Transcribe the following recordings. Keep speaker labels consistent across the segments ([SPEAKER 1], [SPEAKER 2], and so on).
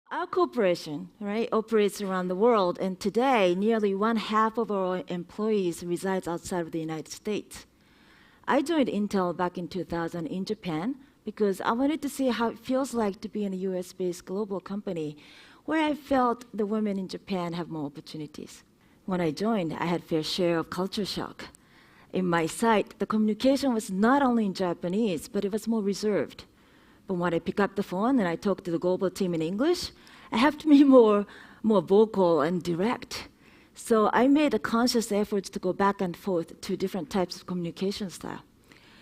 [SPEAKER 1] Our corporation, right, operates around the world, and today nearly one half of our employees resides outside of the United States. I joined Intel back in 2000 in Japan because I wanted to see how it feels like to be in a US-based global company where I felt the women in Japan have more opportunities. When I joined, I had fair share of culture shock. In my site, the communication was not only in Japanese, but it was more reserved. But when I pick up the phone and I talk to the global team in English, I have to be more vocal and direct. So I made a conscious effort to go back and forth to different types of communication style.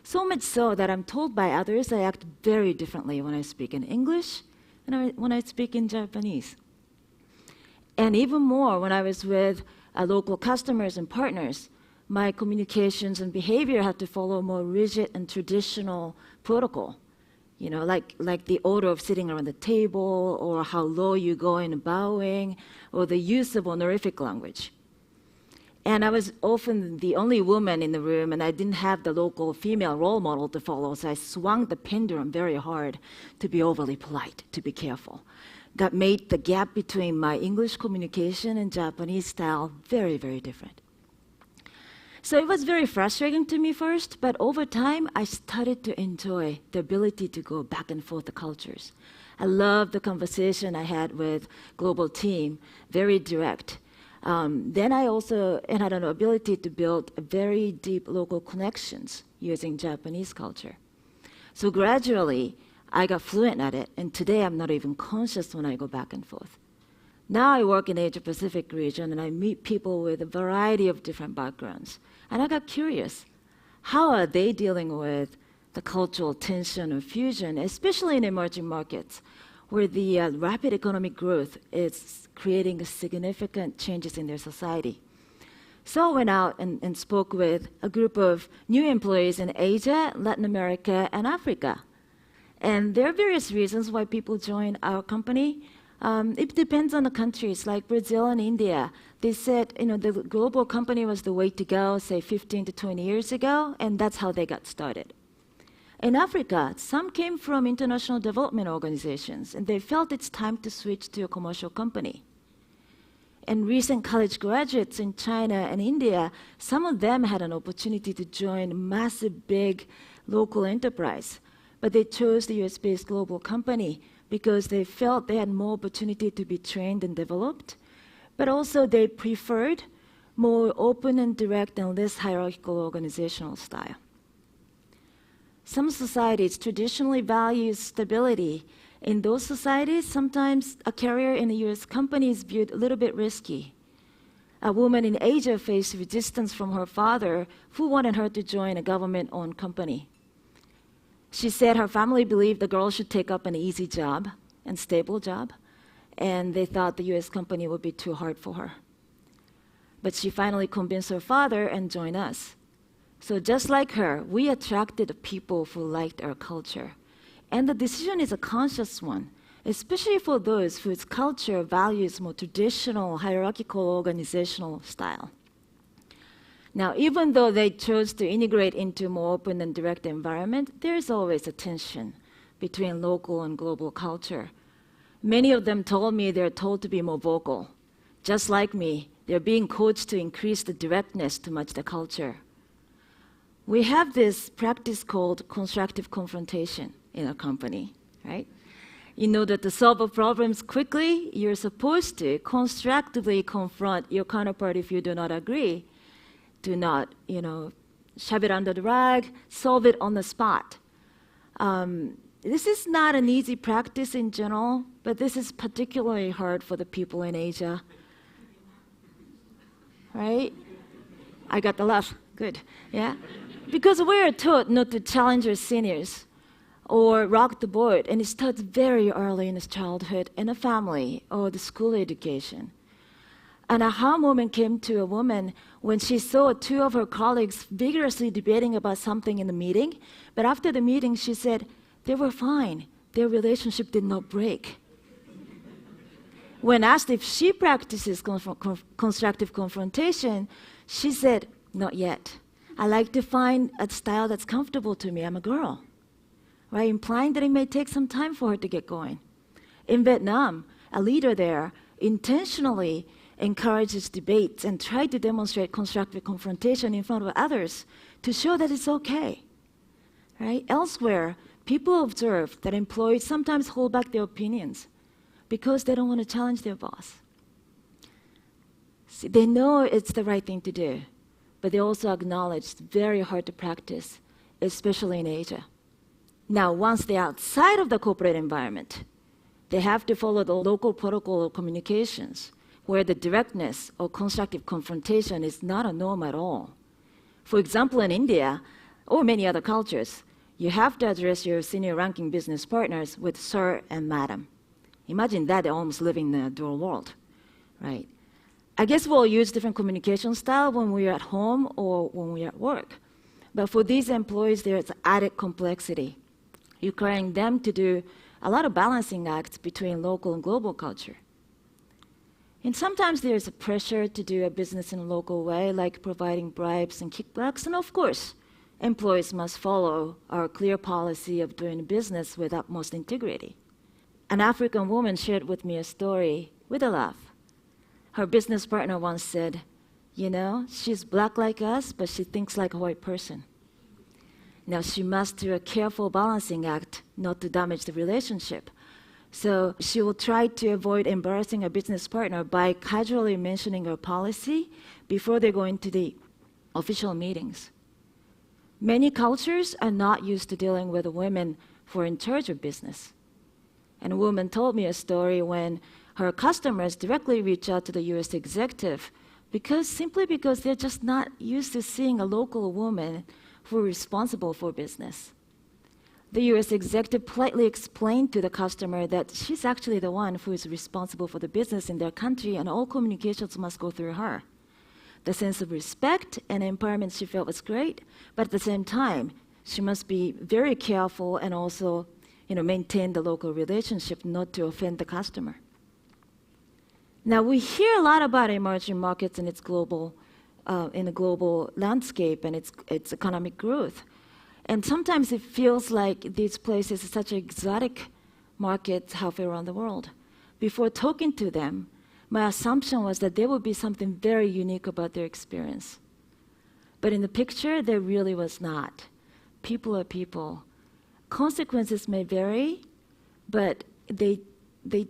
[SPEAKER 1] So much so that I'm told by others I act very differently when I speak in English and when I speak in Japanese. And even more, when I was with local customers and partners, my communications and behavior had to follow more rigid and traditional protocol. You know, like the order of sitting around the table, or how low you go in bowing, or the use of honorific language. And I was often the only woman in the room, and I didn't have the local female role model to follow, so I swung the pendulum very hard to be overly polite, to be careful. That made the gap between my English communication and Japanese style very, very different. So it was very frustrating to me first, but over time, I started to enjoy the ability to go back and forth the cultures. I loved the conversation I had with global team, very direct. Then I also had an ability to build very deep local connections using Japanese culture. So gradually, I got fluent at it, and today I'm not even conscious when I go back and forth. Now I work in the Asia-Pacific region, and I meet people with a variety of different backgrounds. And I got curious, how are they dealing with the cultural tension or fusion, especially in emerging markets, where the rapid economic growth is creating significant changes in their society? So I went out and spoke with a group of new employees in Asia, Latin America, and Africa. And there are various reasons why people join our company. It depends on the countries, like Brazil and India. They said, the global company was the way to go, say 15 to 20 years ago, and that's how they got started. In Africa, some came from international development organizations, and they felt it's time to switch to a commercial company. And recent college graduates in China and India, some of them had an opportunity to join a massive, big local enterprise, but they chose the US-based global company because they felt they had more opportunity to be trained and developed, but also they preferred more open and direct and less hierarchical organizational style. Some societies traditionally value stability. In those societies, sometimes a career in a US company is viewed a little bit risky. A woman in Asia faced resistance from her father, who wanted her to join a government-owned company. She said her family believed the girl should take up an easy job and stable job, and they thought the US company would be too hard for her. But she finally convinced her father and joined us. So just like her, we attracted people who liked our culture. And the decision is a conscious one, especially for those whose culture values more traditional, hierarchical organizational style. Now, even though they chose to integrate into a more open and direct environment, there's always a tension between local and global culture. Many of them told me they're told to be more vocal. Just like me, they're being coached to increase the directness to match the culture. We have this practice called constructive confrontation in our company, right? In order to solve problems quickly, you're supposed to constructively confront your counterpart if you do not agree. Do not, shove it under the rug, solve it on the spot. This is not an easy practice in general, but this is particularly hard for the people in Asia. Right? I got the laugh. Good. Yeah? Because we're taught not to challenge our seniors or rock the boat, and it starts very early in his childhood, in a family or the school education. An aha moment came to a woman when she saw two of her colleagues vigorously debating about something in the meeting, but after the meeting she said they were fine, their relationship did not break. When asked if she practices constructive confrontation, she said, "Not yet. I like to find a style that's comfortable to me. I'm a girl." Right? Implying that it may take some time for her to get going. In Vietnam, a leader there intentionally encourages debates and try to demonstrate constructive confrontation in front of others to show that it's okay. Right? Elsewhere, people observe that employees sometimes hold back their opinions because they don't want to challenge their boss. See, they know it's the right thing to do, but they also acknowledge it's very hard to practice, especially in Asia. Now, once they're outside of the corporate environment, they have to follow the local protocol of communications, where the directness or constructive confrontation is not a norm at all. For example, in India, or many other cultures, you have to address your senior ranking business partners with sir and madam. Imagine that, they're almost living in a dual world, right? I guess we'll use different communication style when we're at home or when we're at work. But for these employees, there's added complexity, requiring them to do a lot of balancing acts between local and global culture. And sometimes there's a pressure to do a business in a local way, like providing bribes and kickbacks. And of course, employees must follow our clear policy of doing business with utmost integrity. An African woman shared with me a story with a laugh. Her business partner once said, "You know, she's black like us, but she thinks like a white person." Now, she must do a careful balancing act not to damage the relationship. So she will try to avoid embarrassing her business partner by casually mentioning her policy before they go into the official meetings. Many cultures are not used to dealing with women who are in charge of business. And a woman told me a story when her customers directly reach out to the US executive simply because they're just not used to seeing a local woman who is responsible for business. The US executive politely explained to the customer that she's actually the one who is responsible for the business in their country and all communications must go through her. The sense of respect and empowerment she felt was great, but at the same time, she must be very careful and also maintain the local relationship not to offend the customer. Now, we hear a lot about emerging markets and its global, in the global landscape and its economic growth. And sometimes it feels like these places are such exotic markets halfway around the world. Before talking to them, my assumption was that there would be something very unique about their experience. But in the picture, there really was not. People are people. Consequences may vary, but they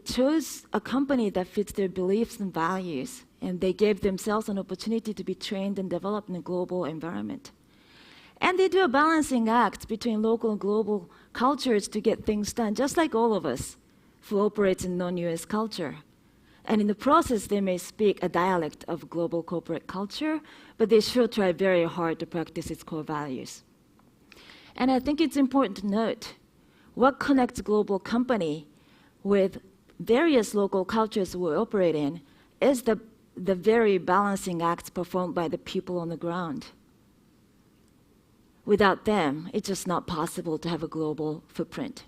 [SPEAKER 1] chose a company that fits their beliefs and values, and they gave themselves an opportunity to be trained and developed in a global environment. And they do a balancing act between local and global cultures to get things done, just like all of us who operates in non-US culture. And in the process, they may speak a dialect of global corporate culture, but they sure try very hard to practice its core values. And I think it's important to note what connects a global company with various local cultures we operate in is the very balancing acts performed by the people on the ground. Without them, it's just not possible to have a global footprint.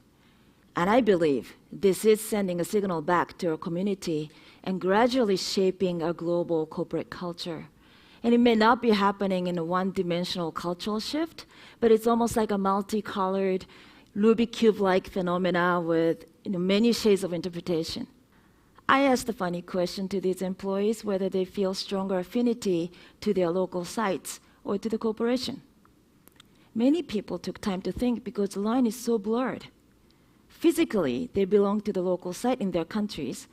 [SPEAKER 1] And I believe this is sending a signal back to our community and gradually shaping a global corporate culture. And it may not be happening in a one-dimensional cultural shift, but it's almost like a multicolored Rubik's Cube-like phenomena with many shades of interpretation. I asked a funny question to these employees whether they feel stronger affinity to their local sites or to the corporation. Many people took time to think because the line is so blurred. Physically, they belong to the local site in their countries,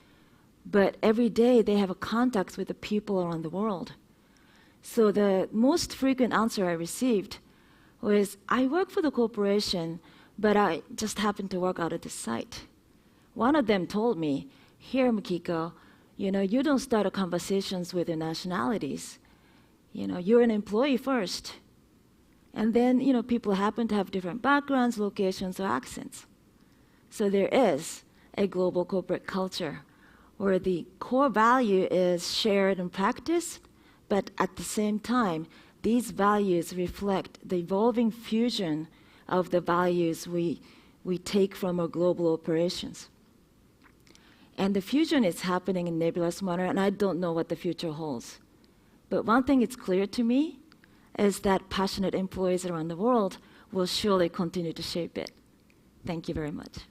[SPEAKER 1] but every day they have a contact with the people around the world. So the most frequent answer I received was, I work for the corporation, but I just happen to work out of the site. One of them told me, "Here, Makiko, you don't start conversations with your nationalities. You're an employee first. And then, people happen to have different backgrounds, locations, or accents." So there is a global corporate culture where the core value is shared and practiced, but at the same time, these values reflect the evolving fusion of the values we take from our global operations. And the fusion is happening in a nebulous manner, and I don't know what the future holds. But one thing is clear to me is that passionate employees around the world will surely continue to shape it. Thank you very much.